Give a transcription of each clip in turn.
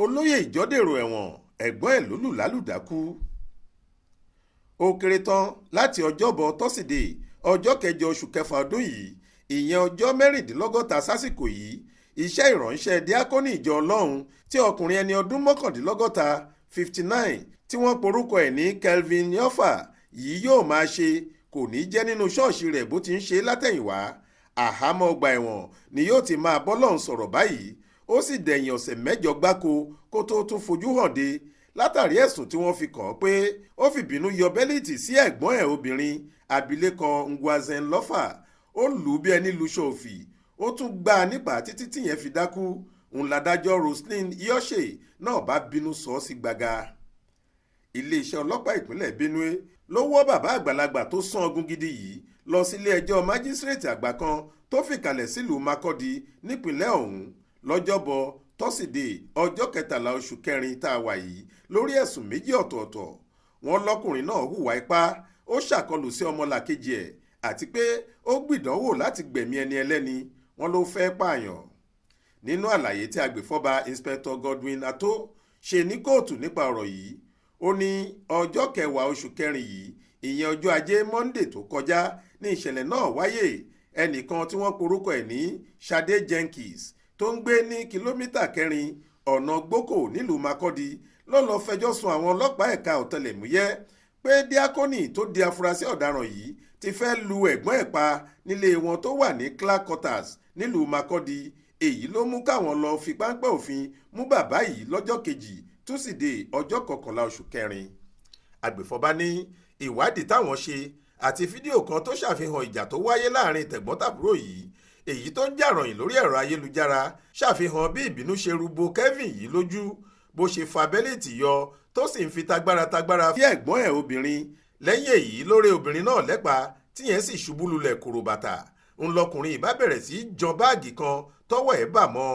Oloye Dero ẹ̀wọ̀n ẹ̀gbọ́n ẹ̀ ló lù lálùdákú. Ó kéré tán láti ọjọ́bọ̀ tọ́sídẹ̀ẹ́ ọjọ́ 8 oṣù kẹfà ọdún yìí, ìyẹn ọjọ́ 66 sásìkò yìí, iṣẹ́ ìránṣẹ́ díákónì ìjọ Ọlọ́run tí ọkùnrin ẹni ọdún 59 59 tí wọ́n porúkọ ẹ̀ ní Kelvin Yofa yìí yóò máa ṣe kò ní jẹ́ nínú ṣọ́ọ̀ṣì rẹ̀ bó ti ń ṣe látẹ̀yìnwá. Àhámọ́ ọgbà ẹ̀wọ̀n ni yóò ti máa bọ́lọ́run sọ̀rọ̀ báyìí. Ó sì dẹ̀yìn ọ̀sẹ̀ 8 gbáko kó tó tún fojú hàn dé látàrí ẹ̀sùn tí wọ́n fi kàn án pé ó fìbínú yọ bẹ́líìtì sí ẹ̀gbọ́n ẹ̀ obìnrin abilékọ Ngwazen Lofa. Ó lù ú bí ẹni lu ṣòfì, ó tún gbá a nípà títí tíyẹn fi dákú. Ńládájọ́ Roslyn Iyoshe náà bá bínú sọ ọ́ sí gbàgà. Iléeṣẹ́ ọlọ́pàá ìpínlẹ̀ Benue ló wọ́ bàbá àgbàlagbà tó sán ọgún gidi yìí lọ sílé ẹjọ́ májísírèètì àgbà kan tó fìkàlẹ̀ sílùú Makurdi nípìnlẹ̀ ọ̀hún lọ́jọ́bọ̀ tọ́sídẹ̀ẹ́ ọjọ́ 13 oṣù kẹrin tá a wà yìí lórí ẹ̀sùn 2 ọ̀tọ̀ọ̀tọ̀. Wọ́n lọ́kùnrin náà hùwà ipá, ó ṣàkọlù sí ọmọlàkejì ẹ̀ àti pé ó gbìdánwò láti gbẹ̀mí ẹni ẹlẹ́ni. Wọ́n ló fẹ́ pààyàn. Nínú àlàyé tí agbèfọ́ba Inspector Godwin Ato ṣe ní kóòtù nípa ọ̀rọ̀ yìí, ó ní ọjọ́ 10 oṣù kẹrin yìí, ìyẹn ọjọ́ ajé Monday tó kọjá ní ìṣẹ̀lẹ̀ náà wáyé. Ẹnìkan tí wọ́n porúkọ ẹ̀ ní Sade Jenkins tó ń gbé ní kìlómítà 4 ọ̀nà gboko nílùú Makurdi ló lọ́ọ́ fẹjọ́ sùn àwọn ọlọ́pàá ẹ̀ka ọ̀tẹlẹ̀múyẹ́ pé díákónì tó di afurasí ọ̀daràn yìí ti fẹ́ lu ẹ̀gbọ́n ẹ̀ pa nílé wọn tó wà ní Clark Quarters nílùú Makurdi. Èyí ló mú káwọn lọ fi páńpẹ́ òfin mú bàbá yìí lọ́jọ́ kejì túsídẹ̀ẹ́ ọjọ́ 11 oṣù kẹrin. Agbèfọ́ba ní ìwádìí táwọn ṣe àti fídíò kan tó ṣàfihàn ìjà tó wáyé láàrin tẹ̀gbọ́n-tàbúrò yìí, èyí tó ń jà ròyìn lórí ẹ̀rọ ayélujára, ṣàfihàn bí ìbínú ṣe rúbọ Kevin yìí lójú, bó ṣe fa bẹ́líìtì yọ tó sì ń fi tagbára fi ẹ̀gbọ́n ẹ̀ obìnrin. Lẹ́yìn èyí ló rẹ́ obìnrin náà lẹ́pa tíyẹn sì ṣubú lulẹ̀ kòròbàtà. Ńlọkùnrin ìbá bẹ̀rẹ̀ sí í jan báàgì kan tọ́wọ́ ẹ̀ bà mọ́,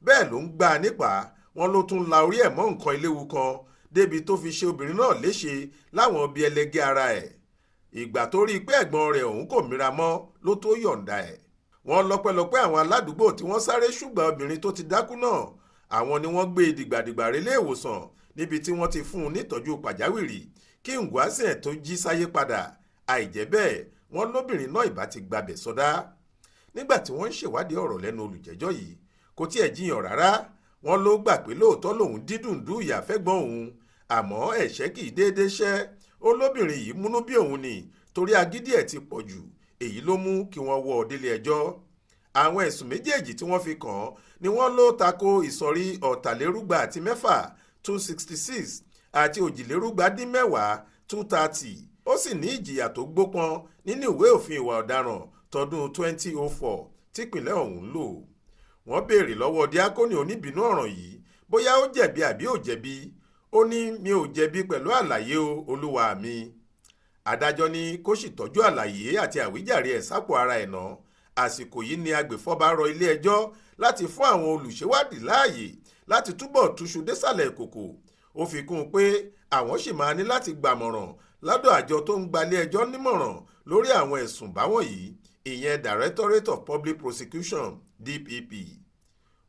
bẹ́ẹ̀ ló ń gbá a nípà. Wọ́n ló tún la orí ẹ̀ mọ́ nǹkan eléwu kan débi tó fi ṣe obìnrin náà léṣe láwọn ibi ẹlẹ́gẹ́ ara ẹ̀. Ìgbà tó rí i pé ẹ̀gbọ́n rẹ̀ òun kò míra mọ́ ló tó yọ̀ǹda ẹ̀. Wọ́n lọ́pẹ́lọpẹ́ àwọn aládùúgbò tí wọ́n sáré ṣùgbọ́n obìnrin tó ti dákú náà. Àwọn ni wọ́n gbé dìgbàdìgbà relé ìwòsàn níbi tí wọ́n ti fún un nítọ́jú pàjáwìrì kí Ngwazen tó jí sáyé padà. Àìjẹ́ bẹ́ẹ̀ wọ́n lóbìnrin náà ìbá ti gbabẹ̀ sọdá. Nígbà tí wọ́n ń ṣèwádìí ọ̀rọ̀ lẹ́nu olùjẹ́jọ́ yìí, kò tiẹ̀ jiyàn rárá. Wọ́n ló gbà pé lóòótọ́ lòun dídùn dú ìyá fẹ́gbọ́n òun, àmọ́ ẹ̀ṣẹ̀ kì í déédé ṣẹ́. Olóbìnrin yìí múnú bí òun ni torí agídí ẹ̀ ti pọ̀ jù. Èyí ló mú kí wọ́n wọ́ ọ délé ẹjọ́. Àwọn ẹ̀sùn méjèèjì tí wọ́n fi kàn án ni wọ́n ló tako ìsọ̀rí ọ̀tàlérúgba àti mẹ́fà 266 àti òjìlérúgba-dín-mẹ́wàá 230. Ó sì ní ìjìyà tó gbópọn nínú ìwé òfin ìwà ọ̀daràn tọdún 2004 típínlẹ̀ ọ̀hún lò. Wọ́n béèrè lọ́wọ́ díákónì oníbínú ọ̀ràn yìí bóyá ó jẹ̀bi àbí ò jẹ̀bi. Ó ní mi ò jẹ̀bi pẹ̀lú àlàyé o, olúwa mi. Adájọ́ ní kó sì tọ́jú àlàyé àti àwíjàre ẹ̀ sápò ara ẹ̀ ná. Àsìkò yìí ni agbèfọ́ba rọ ilé ẹjọ́ láti fún àwọn olùṣèwádìí láàyè láti túbọ̀ túṣu désàlẹ̀ ìkòkò. Ó fi kún un pé àwọn sì máa ní láti gbàmọ̀ràn lọ́dọ̀ àjọ tó ń gbalé ẹjọ́ nímọ̀ràn lórí àwọn ẹ̀sùn báwọn yìí, ìyẹn Directorate of Public Prosecution DPP.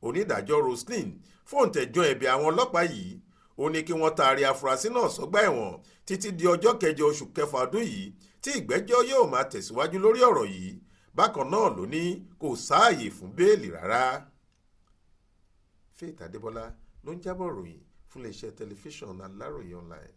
Onídàájọ́ Roslyn fòǹtẹ̀jọ́ ẹ̀bẹ̀ àwọn ọlọ́pàá yìí. Ó ní kí wọ́n taari afurasí náà sọ́gbà ẹ̀wọ̀n títí di ọjọ́ 8 oṣù kẹfà ọdún yìí tí ìgbẹ́jọ́ yóò máa tẹ̀síwájú lórí ọ̀rọ̀ yìí. Bákan náà ló ní kò sáàyè fún béèlì rárá. Faith Adébọ́lá ló ń jábọ̀ ròyìn fún iléeṣẹ́ tẹlifíṣàn Aláròye online.